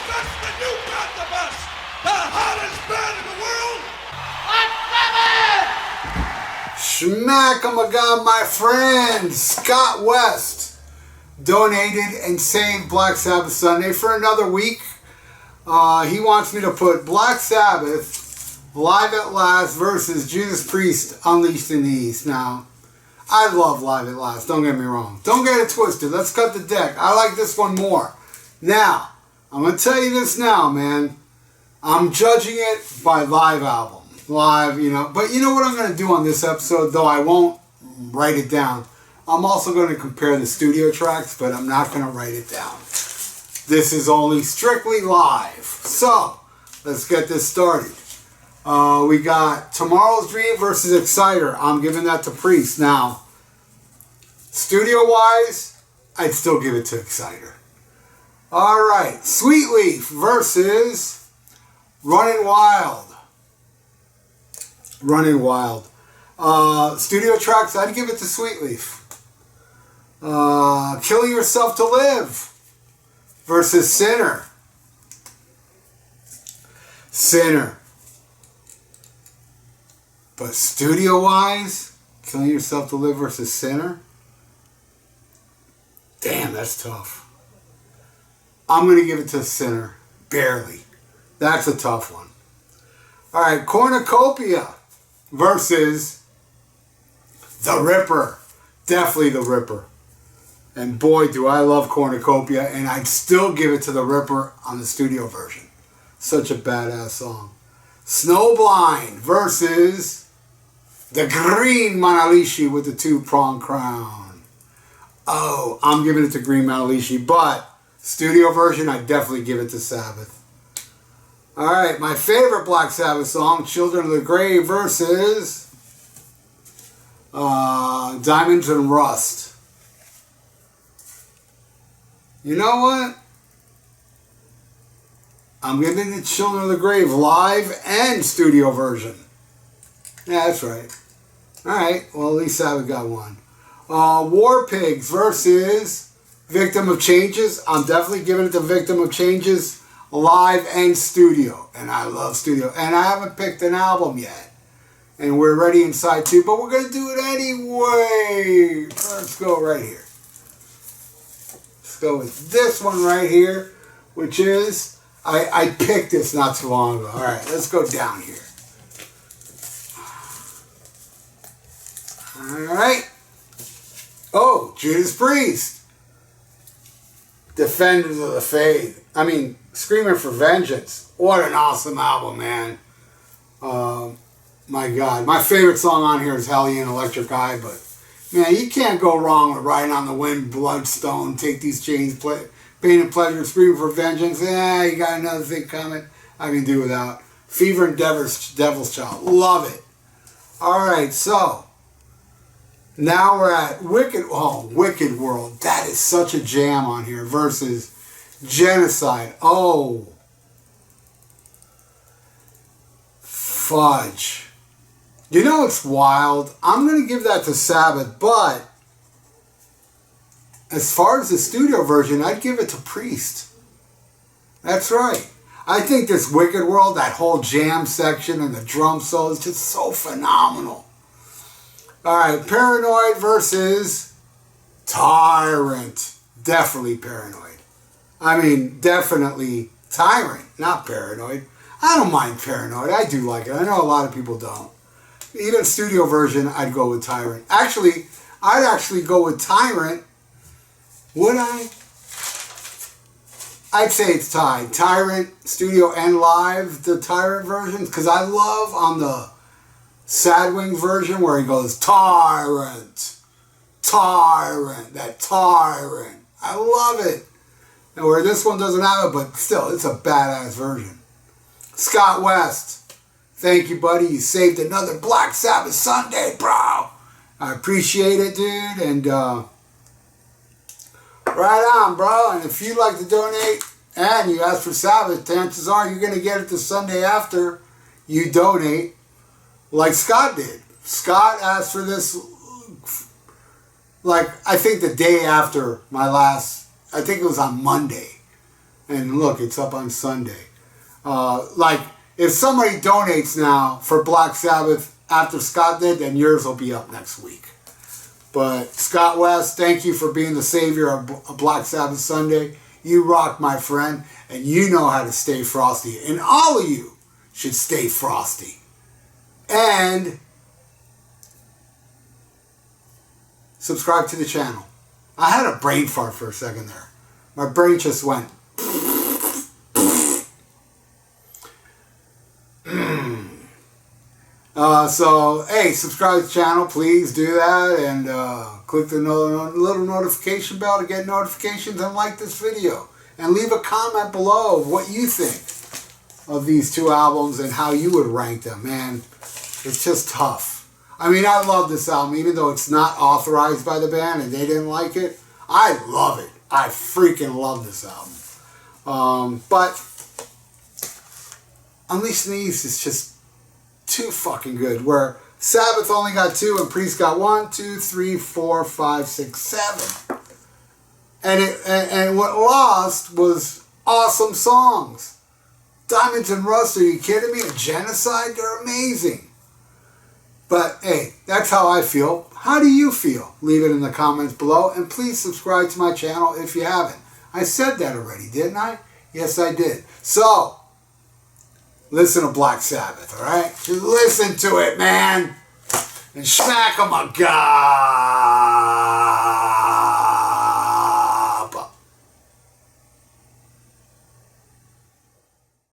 That's the new got the best, the hottest band in the world. Let's Schmack, oh my God, my friend Scott West donated and saved Black Sabbath Sunday for another week. He wants me to put Black Sabbath Live at Last versus Judas Priest Unleashed in the East. Now, I love Live at Last, don't get me wrong. Don't get it twisted. Let's cut the deck. I like this one more. Now, I'm going to tell you this now, man. I'm judging it by live album. Live, you know. But you know what I'm going to do on this episode, though I won't write it down. I'm also going to compare the studio tracks, but I'm not going to write it down. This is only strictly live. So, let's get this started. We got Tomorrow's Dream versus Exciter. I'm giving that to Priest. Now, studio-wise, I'd still give it to Exciter. All right, Sweet Leaf versus Running Wild. Running Wild. Studio tracks, I'd give it to Sweet Leaf. Killing Yourself to Live versus Sinner. Sinner. But studio-wise, Killing Yourself to Live versus Sinner? Damn, that's tough. I'm going to give it to Sinner. Barely. That's a tough one. All right, Cornucopia versus The Ripper. Definitely The Ripper. And boy, do I love Cornucopia, and I'd still give it to The Ripper on the studio version. Such a badass song. Snowblind versus the Green Manalishi with the two-prong crown. Oh, I'm giving it to Green Manalishi, but studio version, I'd definitely give it to Sabbath. All right, my favorite Black Sabbath song, Children of the Grave versus Diamonds and Rust. You know what? I'm giving it Children of the Grave live and studio version. Yeah, that's right. All right, well, at least Sabbath got one. War Pigs versus Victim of Changes. I'm definitely giving it to Victim of Changes live and studio. And I love studio. And I haven't picked an album yet. And we're ready inside too, but we're going to do it anyway. Let's go right here. Let's go with this one right here, which is, I picked this not too long ago. All right, let's go down here. All right. Oh, Judas Priest. Defenders of the Faith. I mean, Screaming for Vengeance. What an awesome album, man. My God. My favorite song on here is Hellion Electric Eye, but man, you can't go wrong with Riding on the Wind, Bloodstone, Take These Chains, Pain and Pleasure, Screaming for Vengeance. Yeah, you got another thing coming. I can do without. Fever and Devil's Child. Love it. All right, so now we're at Wicked World. That is such a jam on here versus Genocide. Oh, fudge. You know, it's wild. I'm going to give that to Sabbath, but as far as the studio version, I'd give it to Priest. That's right. I think this Wicked World, that whole jam section and the drum solo is just so phenomenal. All right, Paranoid versus Tyrant. Definitely Paranoid. I mean, definitely Tyrant, not Paranoid. I don't mind Paranoid. I do like it. I know a lot of people don't. Even studio version, I'd go with Tyrant. Actually, I'd actually go with Tyrant. Would I? I'd say it's tied. Tyrant, studio and live, the Tyrant versions. Because I love on the Sad Wings version where he goes, Tyrant, Tyrant, that Tyrant. I love it. And where this one doesn't have it, but still, it's a badass version. Scott West, thank you, buddy. You saved another Black Sabbath Sunday, bro. I appreciate it, dude. And right on, bro. And if you'd like to donate and you ask for Sabbath, chances are you're going to get it the Sunday after you donate, like Scott did. Scott asked for this, like, I think the day after my last, I think it was on Monday. And look, it's up on Sunday. Like, if somebody donates now for Black Sabbath after Scott did, then yours will be up next week. But Scott West, thank you for being the savior of Black Sabbath Sunday. You rock, my friend, and you know how to stay frosty. And all of you should stay frosty. And subscribe to the channel. I had a brain fart for a second there. My brain just went. So, hey, subscribe to the channel. Please do that. And click the little notification bell to get notifications and like this video. And leave a comment below of what you think of these two albums and how you would rank them. Man, it's just tough. I mean, I love this album, even though it's not authorized by the band and they didn't like it. I love it. I freaking love this album. But Unleashed in the East is just too fucking good. Where Sabbath only got 2 and Priest got 1, 2, 3, 4, 5, 6, 7. And what lost was awesome songs. Diamonds and Rust, are you kidding me? And Genocide, they're amazing. But hey, that's how I feel. How do you feel? Leave it in the comments below. And please subscribe to my channel if you haven't. I said that already, didn't I? Yes, I did. So, listen to Black Sabbath, alright? Just listen to it, man. And smack 'em a god.